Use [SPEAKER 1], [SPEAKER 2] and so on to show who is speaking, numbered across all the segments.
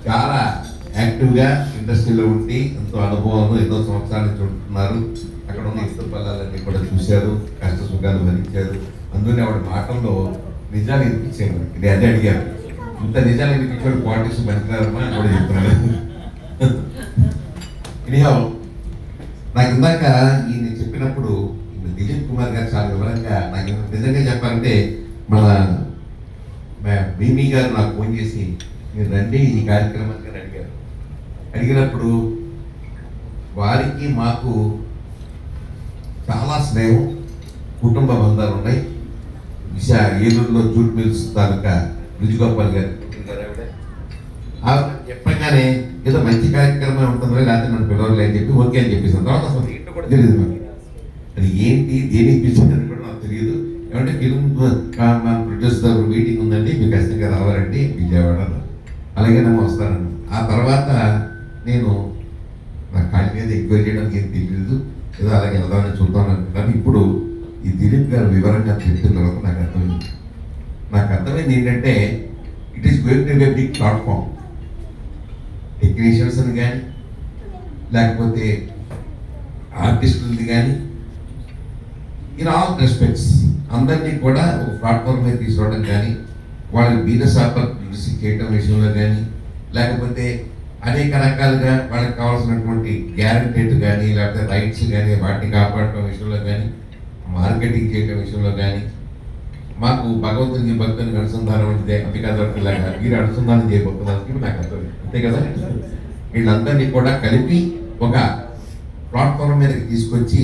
[SPEAKER 1] చాలా యాక్టివ్గా ఇండస్ట్రీలో ఉండి ఎంతో అనుభవం ఎన్నో సంవత్సరాల నుంచి ఉంటున్నారు. అక్కడ ఉన్న ఇసుక పల్లాలన్నీ కూడా చూశారు, కష్ట సుఖాలు భరించారు. అందుకని ఆవిడ మాటల్లో నిజాలు వినిపించాయి మనకి. నేను అదే అడిగాను, ఇంత నిజాలు వినిపించాడు పాలిటిక్స్ పనికిరారమ్మా అని కూడా చెప్తున్నాను. ఎనీహౌ నాకు ఇందాక ఈయన చెప్పినప్పుడు దిలీప్ కుమార్ గారు చాలా వివరంగా నాకు నిజంగా చెప్పాలంటే మన భీమి గారు నాకు ఫోన్ చేసి మీరు రండి ఈ కార్యక్రమానికి అడిగారు. అడిగినప్పుడు వారికి మాకు చాలా స్నేహం, కుటుంబ బంధాలు ఉన్నాయి. ఏలూరులో జూట్ మిల్స్ తాలూకా రుజుగోపాల్ గారు చెప్పగానే ఏదో మంచి కార్యక్రమం ఉంటుందో లేకపోతే నన్ను పిలవలే అని చెప్పి ఓకే అని చెప్పేసాను. తర్వాత అసలు ఏంటో కూడా తెలియదు మాకు, అది ఏంటి దేనికి పిలిచిందని కూడా నాకు తెలియదు. ఏమంటే ఫిల్మ్ ప్రొడ్యూసర్ మీటింగ్ ఉందండి, మీకు ఖచ్చితంగా రావాలండి విజయవాడ. అలాగే నేను వస్తానని. ఆ తర్వాత నేను నా కాళ్ళ మీద ఎంక్వైరీ చేయడానికి ఏం తెలియదు, ఏదో అలాగే వెళ్దామని చూద్దామని అనుకుంటాను. ఇప్పుడు ఈ దిలీప్ గారు వివరంగా చెప్పిన తర్వాత నాకు అర్థమైంది ఏంటంటే it is going to be a big platform. Technicians అని కానీ లేకపోతే ఆర్టిస్టులది కానీ ఇన్ ఆల్ రెస్పెక్ట్స్ అందరినీ కూడా ఒక ప్లాట్ఫామ్ మీద తీసుకోవడం కానీ, వాళ్ళకి బిజినెస్ ఆపర్చునిటీస్ చేయడం విషయంలో కానీ, లేకపోతే అనేక రకాలుగా వాళ్ళకి కావాల్సినటువంటి గ్యారంటీలు కానీ లేకపోతే రైట్స్ కానీ వాటిని కాపాడటం విషయంలో కానీ, మార్కెటింగ్ చేయడం విషయంలో కానీ, మాకు భగవంతునికి భక్తునికి అనుసంధానం అంటే అంబికాదర్లాగా మీరు అనుసంధానం చేయబోతున్నారు నాకు అర్థం, అంతే కదా. వీళ్ళందరినీ కూడా కలిపి ఒక ప్లాట్ఫామ్ మీదకి తీసుకొచ్చి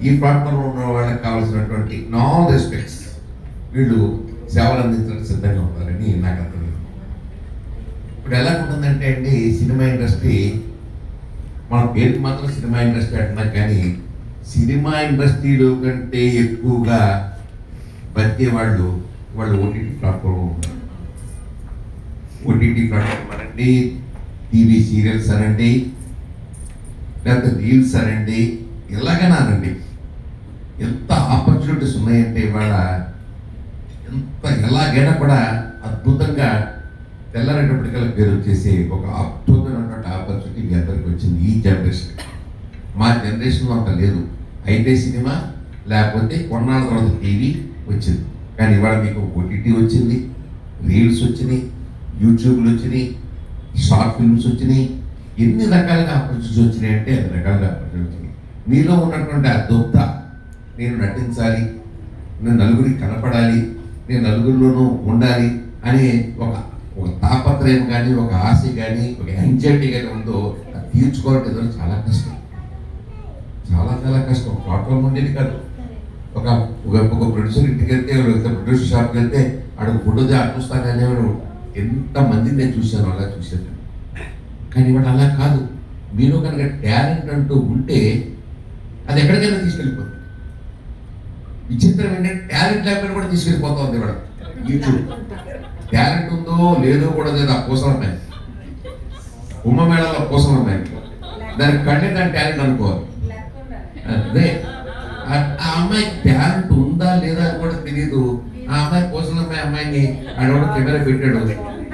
[SPEAKER 1] ఈ ప్లాట్ఫామ్లో ఉన్న వాళ్ళకి కావాల్సినటువంటి ఆల్ రెస్పెక్ట్స్ వీళ్ళు సేవలు అందించడానికి సిద్ధంగా ఉన్నారని నాకు అర్థమైంది. ఇప్పుడు ఎలా ఉంటుందంటే అండి, సినిమా ఇండస్ట్రీ మన పేరుకి మాత్రం సినిమా ఇండస్ట్రీ అంటున్నాం, కానీ సినిమా ఇండస్ట్రీలో కంటే ఎక్కువగా బతికే వాళ్ళు ఓటీటీ ప్లాట్ఫామ్ ఉన్నారు. ఓటీటీ ప్లాట్ఫామ్ అనండి, టీవీ సీరియల్స్ అనండి, లేకపోతే రీల్స్ అనండి, ఎలాగైనా అనండి, ఎంత ఆపర్చునిటీస్ ఉన్నాయంటే ఇవాళ ఎంత ఎలాగైనా కూడా అద్భుతంగా తెల్లరేటప్పటికల్లా పేరు వచ్చేసి ఒక అద్భుతమైనటువంటి ఆపర్చునిటీ మీ అందరికి వచ్చింది ఈ జనరేషన్. మా జనరేషన్లో అంత లేదు. అయితే సినిమా లేకపోతే కొన్నాళ్ళ తర్వాత టీవీ వచ్చింది, కానీ ఇవాళ మీకు ఓటీటీ వచ్చింది, రీల్స్ వచ్చినాయి, యూట్యూబ్లు వచ్చినాయి, షార్ట్ ఫిల్మ్స్ వచ్చినాయి, ఎన్ని రకాలుగా ఆపర్చునిటీస్ వచ్చినాయి అంటే అన్ని రకాలుగా ఆపర్చునిటీ వచ్చినాయి. మీలో ఉన్నటువంటి ఆ దుగ్ధ, నేను నటించాలి, నేను నలుగురికి కనపడాలి, నేను నలుగురిలోనూ ఉండాలి అనే ఒక తాపత్రయం కానీ, ఒక ఆశ కానీ, ఒక యాంగ్జైటీ కానీ ఉందో అది తీర్చుకోవడం ఏదో చాలా కష్టం, చాలా చాలా కష్టం. ప్లాట్ఫామ్ ఉండేది కాదు. ఒక ప్రొడ్యూసర్ ఇంటికి వెళ్తే, ప్రొడ్యూసర్ షాప్కి వెళ్తే అడుగు ఫోటో చూస్తాను అనేవాడు. ఎంతమందిని నేను చూశాను, అలా చూశాను. కానీ ఇవాళ అలా కాదు. మీరు కనుక టాలెంట్ అంటూ ఉంటే అది ఎక్కడికైనా తీసుకెళ్ళిపోతుంది. విచిత్రం ఏంటంటే టాలెంట్ లేకపోయినా కూడా తీసుకెళ్ళిపోతుంది ఇవాళ యూట్యూబ్. టాలెంట్ ఉందో లేదో కూడా లేదు. ఆ పూసలమ్మాయి కుంభమేళాలో పూసలమ్మాయి దానికి కంటే దాని టాలెంట్ అనుకోవాలి. అదే ఆ అమ్మాయికి టాలెంట్ ఉందా లేదా అని కూడా తెలియదు. ఆ అమ్మాయి పూసలమ్మాయి అమ్మాయిని ఆడవాడు కెమెరా పెట్టాడు,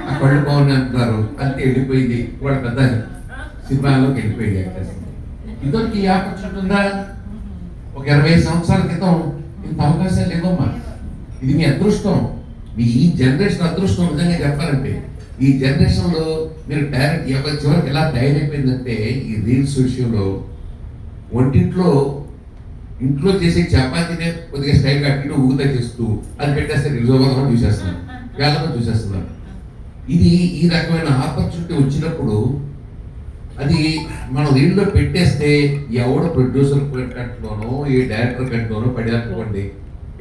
[SPEAKER 1] ఆ కళ్ళు బాగున్నాయి అంటున్నారు, అంతే వెళ్ళిపోయింది. వాడు పెద్ద సినిమాలోకి వెళ్ళిపోయింది యాక్టర్స్. ఇద్దరికి ఈ ఆపర్చునిటీ ఉందా? ఒక 20 సంవత్సరాల క్రితం ఇంత అవకాశాలు లేవమ్మా. ఇది మీ అదృష్టం, మీ ఈ జనరేషన్ అదృష్టం. నిజంగా చెప్పాలంటే ఈ జనరేషన్లో మీరు టాలెంట్ చివరికి ఎలా తయారైపోయిందంటే ఈ రీల్స్ విషయంలో ఇంట్లో చేసే చపాతీనే కొద్దిగా స్టైల్ కట్టి ఊగుతా చేస్తూ అది పెట్టేస్తే రిజర్వ్ చూసేస్తున్నారు, వేళలో చూసేస్తున్నారు. ఇది ఈ రకమైన ఆపర్చునిటీ వచ్చినప్పుడు అది మనం రీల్లో పెట్టేస్తే ఎవడో ప్రొడ్యూసర్ కంట్లోనో ఏ డైరెక్టర్ కంట్లోనో పడేసుకోండి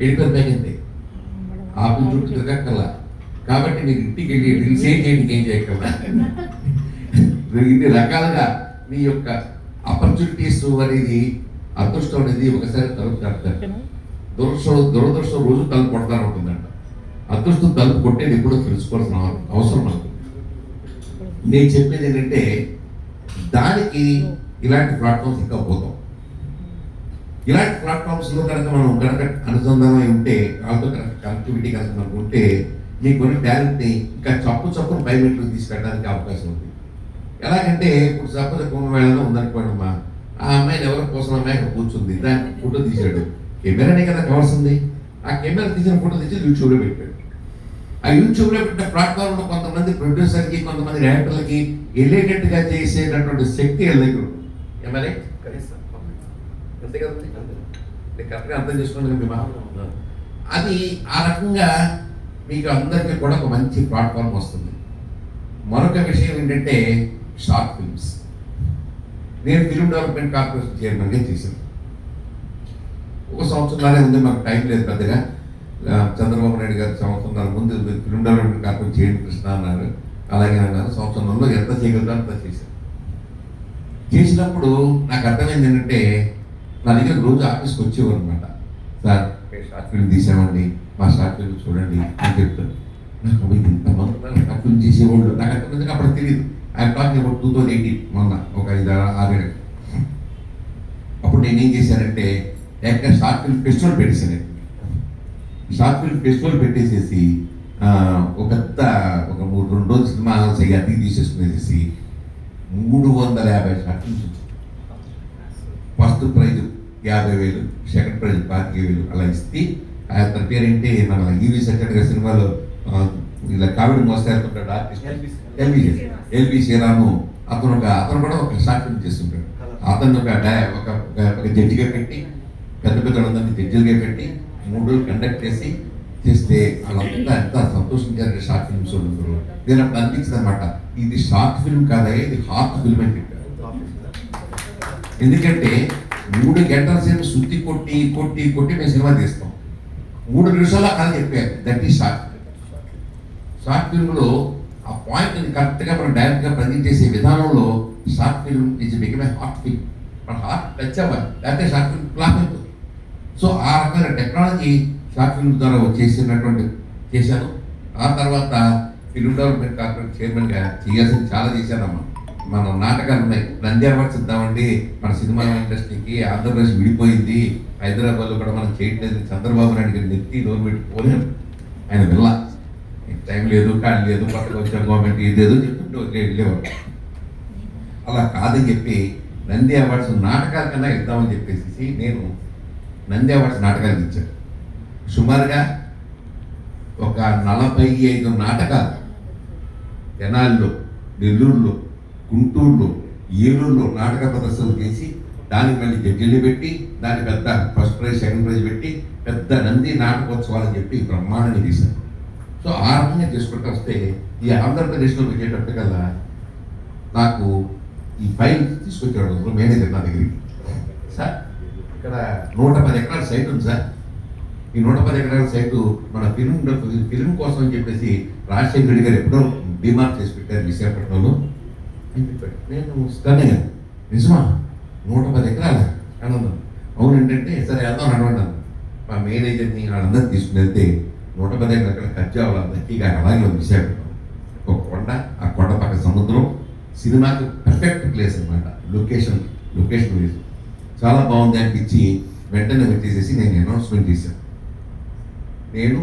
[SPEAKER 1] వెళ్ళిపోయింది ఆపర్చునిటీ తిరగక్కల్లా. కాబట్టి మీరు ఇంటికి వెళ్ళి రీల్స్ చేయడానికి ఏం చేయగలరా? ఇన్ని రకాలుగా మీ యొక్క ఆపర్చునిటీస్ అనేది, అదృష్టం అనేది ఒకసారి తలుపు కడతారు. దురదృష్టం రోజు తలుపు కొడతానే ఉంటుందంట. అదృష్టం తలుపు కొట్టేది ఎప్పుడో తెలుసుకోవాల్సిన అవసరం మనకు. నేను చెప్పేది ఏంటంటే దానికి ఇలాంటి ప్లాట్ఫామ్స్ ఇంకా పోతాం. ఇలాంటి ప్లాట్ఫామ్స్లో కనుక మనం కనుక అనుసంధానం ఉంటే, వాళ్ళతో కనుక కనెక్టివిటీ కనుక మనకు ఉంటే మీకున్న టాలెంట్ని ఇంకా చప్పును పై మెట్లకు తీసుకెళ్ళడానికి అవకాశం ఉంది. ఎలాగంటే ఇప్పుడు సపోజ్ కుంభమేళలో ఉందనుకోండి అమ్మా, ఆ అమ్మాయిని ఎవరి కోసం అమ్మాయి అక్కడ కూర్చుంది, దాన్ని ఫోటో తీశాడు. కెమెరానే కదా కావాల్సింది. ఆ కెమెరా తీసిన ఫోటో తీసి యూట్యూబ్లో పెట్టాడు. ఆ యూట్యూబ్లో పెట్టిన ప్లాట్ఫామ్లో కొంతమంది ప్రొడ్యూసర్కి, కొంతమంది డైరెక్టర్లకి వెళ్ళేటట్టుగా చేసేటటువంటి శక్తి వీళ్ళ దగ్గర ఉంది. ఏమలే అంతే కదండి, నేను కరెక్ట్గా అర్థం చేసుకున్నాను మీ మాట. అది ఆ రకంగా మీకు అందరికీ కూడా ఒక మంచి ప్లాట్ఫామ్ వస్తుంది. మరొక విషయం ఏంటంటే షార్ట్ ఫిల్మ్స్. నేను ఫిల్మ్ డెవలప్మెంట్ కార్పొరేషన్ చైర్మన్గా చేశాను. ఒక సంవత్సరంలానే ఉంది, మాకు టైం లేదు పెద్దగా. చంద్రబాబు నాయుడు గారు సంవత్సరాల ముందు ఫిల్మ్ డెవలప్మెంట్ కార్పొరేషన్ చేయండి కృష్ణ అన్నారు. అలాగే అన్నారు. సంవత్సరంలో ఎంత చేయగలదో అంత చేశాను. చేసినప్పుడు నాకు అర్థమైంది ఏంటంటే, నా దగ్గర రోజు ఆఫీస్కి వచ్చేవారు అనమాట. సార్ షార్ట్ ఫిల్మ్ తీసామండి, మా షార్ట్ ఫిల్మ్ చూడండి అని చెప్తాను. నాకు ఇంతమంది షార్ట్ ఫిల్మ్ చేసేవాళ్ళు నాకు అర్థమైంది. అప్పుడు తెలియదు. ఐఎమ్ టాకింగ్ అబౌట్ 2018, మొన్న ఒక 5-6 ఏళ్ళు. అప్పుడు నేనేం చేశానంటే ఏకంగా షార్ట్ ఫిల్మ్ ఫెస్టివల్ పెట్టేసాను. షార్ట్ ఫిల్మ్ ఫెస్టివల్ పెట్టేసేసి ఒక 2 రోజులు సినిమా అతికి తీసేసుకునేసి 350 షార్ట్ ఫిల్మ్స్ వచ్చాయి. ఫస్ట్ ప్రైజ్ 50,000, సెకండ్ ప్రైజ్ 25,000 అలా ఇస్తే, అతని పేరేంటి మన ఈవి సెకండ్ గారి సినిమాలో ఇలా కామెడీ మోస్తారు ఆర్టిస్ట్ ఎల్బి శ్రీరాము, అతను కూడా ఒక షార్ట్ ఫిల్మ్ చేస్తుంటాడు. అతను ఒక జడ్జిగా పెట్టి, పెద్ద వాళ్ళందరినీ జడ్జిలుగా పెట్టి 3 రోజులు కండక్ట్ చేస్తే వాళ్ళంతా ఎంత సంతోషించారంటే షార్ట్ ఫిల్మ్స్ ఉంటారు. నేను అప్పుడు అనిపించింది అనమాట, ఇది షార్ట్ ఫిల్మ్ కాదా, ఇది హార్ట్ ఫిల్మ్ అని చెప్పారు. ఎందుకంటే 3 గంటల సేపు శుద్ధి కొట్టి మేము సినిమా తీస్తాం. 3 నిమిషాల్లో కథ చెప్పారు. దట్ ఈస్ షార్ట్ ఫిల్మ్లో ఆ పాయింట్ని కరెక్ట్గా మనం డైరెక్ట్గా ప్రజెంట్ చేసే విధానంలో short film is become a heart film. మన హార్ట్ టచ్ అవ్వాలి, లేకపోతే షార్ట్ ఫిల్మ్ ఫ్లాప్ అయిపోతుంది. సో ఆ రకమైన టెక్నాలజీ షార్ట్ ఫిల్మ్ ద్వారా చేశాను. ఆ తర్వాత ఫిల్మ్ డెవలప్మెంట్ కార్పొరేషన్ చైర్మన్గా చేయాల్సింది చాలా చేశానమ్మా. మన నాటకాలు ఉన్నాయి. నంది అవార్డ్స్ ఇద్దామండి, మన సినిమా ఇండస్ట్రీకి ఆంధ్రప్రదేశ్ విడిపోయింది, హైదరాబాద్లో కూడా మనం చేయట్లేదు. చంద్రబాబు నాయుడు గారి నెత్తి డోర్ పెట్టి పోలేము. ఆయన వెళ్ళా టైం లేదు, ఖాళీ లేదు, కొత్తగా వచ్చాం గవర్నమెంట్ ఇదేదో చెప్తుంటూ వెళ్ళేవారు. అలా కాదని చెప్పి నంది అవార్డ్స్ నాటకాల కన్నా ఇద్దామని చెప్పేసి నేను నంది అవార్డ్స్ నాటకాలకు ఇచ్చాను. సుమారుగా ఒక 45 నాటకాలు తెనాలిలో, నెల్లూరులో, గుంటూరులో, ఏలూరులో నాటక ప్రదర్శనలు చేసి, దానికి మళ్ళీ జడ్జిలు పెట్టి, దాని పెద్ద ఫస్ట్ ప్రైజ్, సెకండ్ ప్రైజ్ పెట్టి పెద్ద నంది నాటకోత్సవాలు చెప్పి బ్రహ్మాండంగా తీశాను. సో ఆ రకంగా చేసుకుంటూ వస్తే ఈ ఆంధ్రప్రదేశ్లో వచ్చేటప్పటికల్లా నాకు ఈ ఫైల్ తీసుకొచ్చాడు మేనేజర్ నా దగ్గరికి. సార్ ఇక్కడ 110 ఎకరాల సైట్ ఉంది సార్. ఈ 110 ఎకరాల సైటు మన ఫిల్మ్ కోసం అని చెప్పేసి రాజశేఖర రెడ్డి గారు ఎప్పుడో డిమార్క్ చేసి పెట్టారు విశాఖపట్నంలో అని చెప్పాడు. నేను స్టన్నింగ్, నిజమా 110 ఎకరాల అన్నాను. అవునంటే సరే వెళ్దాం అడగండి. మా మేనేజర్ని వాళ్ళందరూ తీసుకుని వెళ్తే 110 ఎకరాల ఖర్చు అవ్వాలి. దక్కిగా అలాగే ఉంది విశాఖపట్నం. ఒక కొండ, ఆ కొండ పక్క సముద్రం, సినిమాకి పర్ఫెక్ట్ ప్లేస్ అనమాట. లొకేషన్ ప్లేస్ చాలా బాగుంది అనిపించి వెంటనే వచ్చేసేసి నేను అనౌన్స్మెంట్ చేశాను. నేను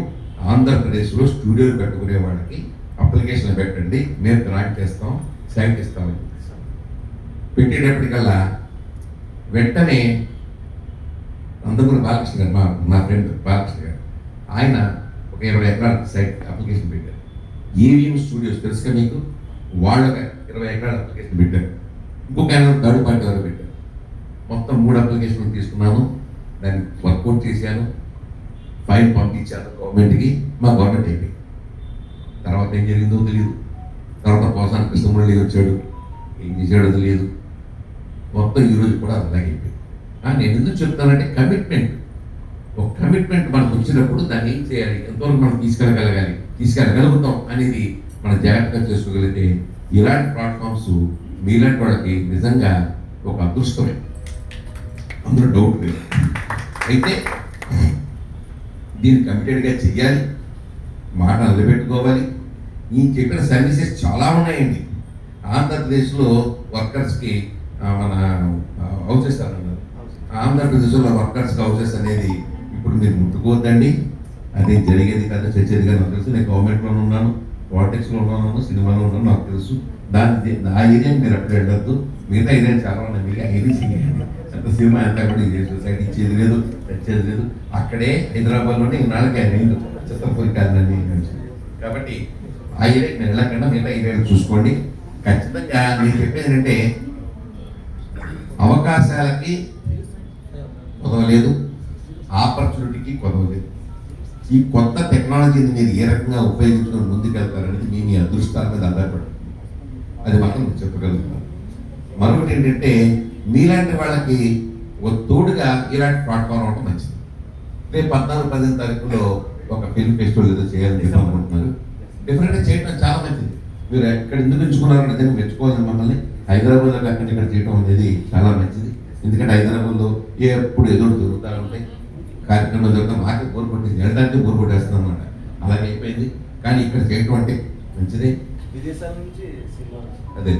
[SPEAKER 1] ఆంధ్రప్రదేశ్లో స్టూడియోలు కట్టుకునే వాళ్ళకి అప్లికేషన్ పెట్టండి, మేము గ్రాంట్ చేస్తాం, సైట్ ఇస్తామని చెప్పేసాం. పెట్టేటప్పటికల్లా వెంటనే నందమూరి బాలకృష్ణ గారు, మా ఫ్రెండ్ బాలకృష్ణ గారు, ఆయన ఒక 20 ఎకరాల సైట్ అప్లికేషన్ పెట్టారు. ఏవిఎం స్టూడియోస్ తెలుసుగా మీకు, వాళ్ళకి 20 ఎకరాల అప్లికేషన్ పెట్టారు. ఇంకొక ఆయన థర్డ్ పార్టీ వారు పెట్టారు. మొత్తం 3 అప్లికేషన్లు తీసుకున్నాను, దాన్ని వర్కౌట్ చేశాను, ఫైల్ పంపించాను గవర్నమెంట్కి. మా గవర్నమెంట్ అయిపోయింది. తర్వాత ఏం జరిగిందో తెలియదు. తర్వాత పోసాని కృష్ణమురళి వచ్చాడు, ఏం చేశాడో తెలియదు. మొత్తం ఈరోజు కూడా అలాగే అయిపోయింది. నేను ఎందుకు చెప్తానంటే ఒక కమిట్మెంట్ మనకు వచ్చినప్పుడు దాన్ని ఏం చేయాలి, ఎంతవరకు మనం తీసుకెళ్ళగలుగుతాం అనేది మనం జాగ్రత్తగా చేసుకోగలిగితే ఇలాంటి ప్లాట్ఫామ్స్ మీలాంటి వాళ్ళకి నిజంగా ఒక అదృష్టమే, అందులో డౌట్ లేదు. అయితే దీన్ని కమిటెడ్గా చెయ్యాలి, మాట నిలబెట్టుకోవాలి. నేను చెప్పిన సర్వీసెస్ చాలా ఉన్నాయండి. ఆంధ్రప్రదేశ్లో వర్కర్స్కి మన హౌసెస్ అన్నారు. ఆంధ్రప్రదేశ్లో వర్కర్స్కి హౌసెస్ అనేది ఇప్పుడు మీరు ముట్టుకోవద్దండి. అది జరిగేది కాదు, చచ్చేది కాదు నాకు తెలుసు. నేను గవర్నమెంట్లోనే ఉన్నాను, పాలిటిక్స్లో ఉన్నాను, సినిమాలో ఉన్నాను, నాకు తెలుసు. ఆ ఏరియాని మీరు అప్పుడు వెళ్ళొద్దు. మిగతా ఏరియా చాలా ఉన్నాయి. మీకు ఆ ఏరియా అంత సినిమా అంతా కూడా ఇదే సొసైటీ ఇచ్చేది లేదు, తెచ్చేది లేదు. అక్కడే హైదరాబాద్లోనే ఈనాళ్ళకి ఆయన అయింది చిత్రపూరి కాదని. కాబట్టి ఆ ఏరియాకి మీరు వెళ్ళకుండా మిగతా ఏరియాలు చూసుకోండి. ఖచ్చితంగా నేను చెప్పేది ఏంటంటే అవకాశాలకి కొదవలేదు, ఆపర్చునిటీకి కొదవలేదు. ఈ కొత్త టెక్నాలజీని మీరు ఏ రకంగా ఉపయోగించుకొని ముందుకెళ్తారనేది మీ అదృష్టాల మీద ఆధారపడుతుంది. అది మాత్రం నేను చెప్పగలుగుతాను. మరొకటి ఏంటంటే మీలాంటి వాళ్ళకి ఒక తోడుగా ఇలాంటి ప్లాట్ఫామ్ అవడం మంచిది. రేపు 14-15 తారీఖులో ఒక ఫిల్మ్ ఫెస్టివల్ ఏదో చేయాలని చెప్పి అనుకుంటున్నారు. డెఫినెట్గా చేయడం చాలా మంచిది. మీరు ఎక్కడ ఎందుకు ఎంచుకున్నారో నిజంగా మెచ్చుకోవాలని మమ్మల్ని. హైదరాబాద్లో అక్కడ ఇక్కడ చేయడం అనేది చాలా మంచిది. ఎందుకంటే హైదరాబాద్లో ఎప్పుడు ఎదురు దొరుకుతూ ఉంటాయి, కార్యక్రమాలు జరుగుతాం. మాకే బోర్ కొట్టింది, వెళ్ళడానికి బోర్ కొట్టేస్తుంది అనమాట. అలాగే అయిపోయింది. కానీ ఇక్కడ చేయటం అంటే మంచిదే.
[SPEAKER 2] విదేశాల నుంచి
[SPEAKER 1] అదే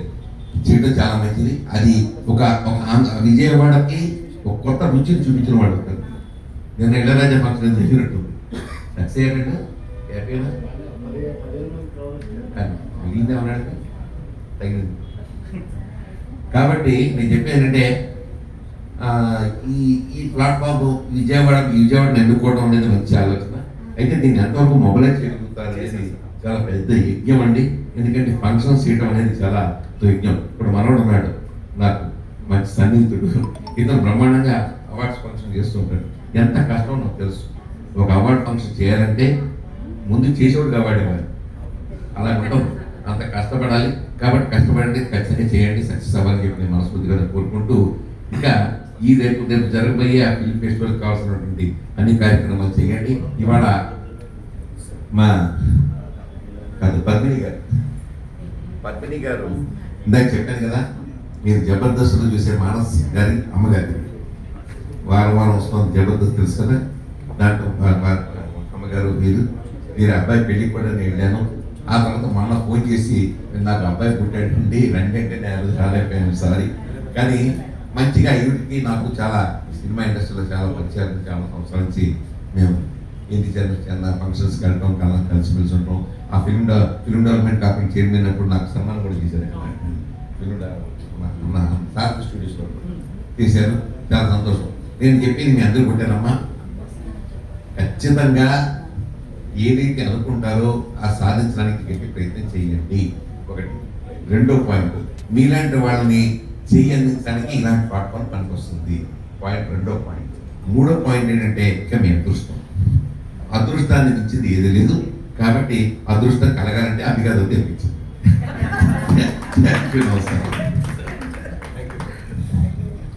[SPEAKER 1] చేయడం చాలా మంచిది. అది ఒక విజయవాడకి ఒక కొత్త రుచిని చూపించిన వాడు. నేను ఇళ్ళరాజా ఫంక్షన్ చేసినట్టు సక్సెస్ అయ్యాడు. హ్యాపీనా మిగిలిందే ఉన్నాడు తగినది. కాబట్టి నేను చెప్పేది ఏంటంటే ఈ ప్లాట్ఫామ్ విజయవాడని ఎన్నుకోవడం అనేది మంచి ఆలోచన. అయితే దీన్ని ఎంతవరకు మొబైలైజ్ చేయగలుగుతారు అనేది చాలా పెద్ద యజ్ఞం అండి. ఎందుకంటే ఫంక్షన్స్ చేయడం అనేది చాలా యజ్ఞం. ఇప్పుడు మనోడు ఉన్నాడు, నాకు మంచి సన్నిహితుడు, ఇతను బ్రహ్మాండంగా అవార్డ్స్ ఫంక్షన్ చేస్తుంటాడు. ఎంత కష్టం నాకు తెలుసు. ఒక అవార్డ్ ఫంక్షన్ చేయాలంటే ముందు చేసేవాడు కాబట్టి అలా ఉండదు, అంత కష్టపడాలి. కాబట్టి కష్టపడండి, ఖచ్చితంగా చేయండి, సక్సెస్ అవ్వాలని చెప్పి నేను మనస్ఫూర్తిగా కోరుకుంటూ, ఇంకా రేపు జరగబోయే ఆ ఫిల్మ్ ఫెస్టివల్ కావాల్సినటువంటి అన్ని కార్యక్రమాలు చేయండి. ఇవాళ మా పద్మిని గారు ఇందాక చెప్పాను కదా, మీరు జబర్దస్త్లో చూసే మానస్ గారి అమ్మగారి వారం వస్తుంది జబర్దస్త్, తెలుసు కదా. దాంట్లో అమ్మగారు మీరు అబ్బాయి పెళ్ళికి కూడా నేను వెళ్ళాను. ఆ తర్వాత మొన్న ఫోన్ చేసి నాకు అబ్బాయి పుట్టాడండి రండి అంటే నేను రాలేకపోయాను, సారీ. కానీ మంచిగా ఈవిడికి నాకు చాలా సినిమా ఇండస్ట్రీలో చాలా పరిచయాలు, చాలా సంవత్సరాల నుంచి మేము ఏంటి చిన్న ఫంక్షన్స్కి వెళ్ళటం, కలిసిమెలిసి ఉంటాం. ఆ ఫిల్మ్ డెవలప్మెంట్ కాపీ చైర్మన్ అప్పుడు నాకు సన్మానం కూడా చేశారు. ఫిల్మ్ సార్ స్టూడియోస్లో చేశారు, చాలా సంతోషం. నేను చెప్పింది మీ అందరూ కొట్టానమ్మా, ఖచ్చితంగా ఏదైతే అనుకుంటారో ఆ సాధించడానికి గట్టి ప్రయత్నం చేయండి. ఒకటి. రెండో పాయింట్, మీలాంటి వాళ్ళని చేయందించడానికి ఇలాంటి ప్లాట్ఫామ్ పనికొస్తుంది. రెండో పాయింట్. మూడో పాయింట్ ఏంటంటే ఇక మీ అదృష్టాన్ని ఇచ్చింది ఏది లేదు. కాబట్టి అదృష్టం కలగాలంటే అవి కాదు తెప్పించింది. నమస్కారం.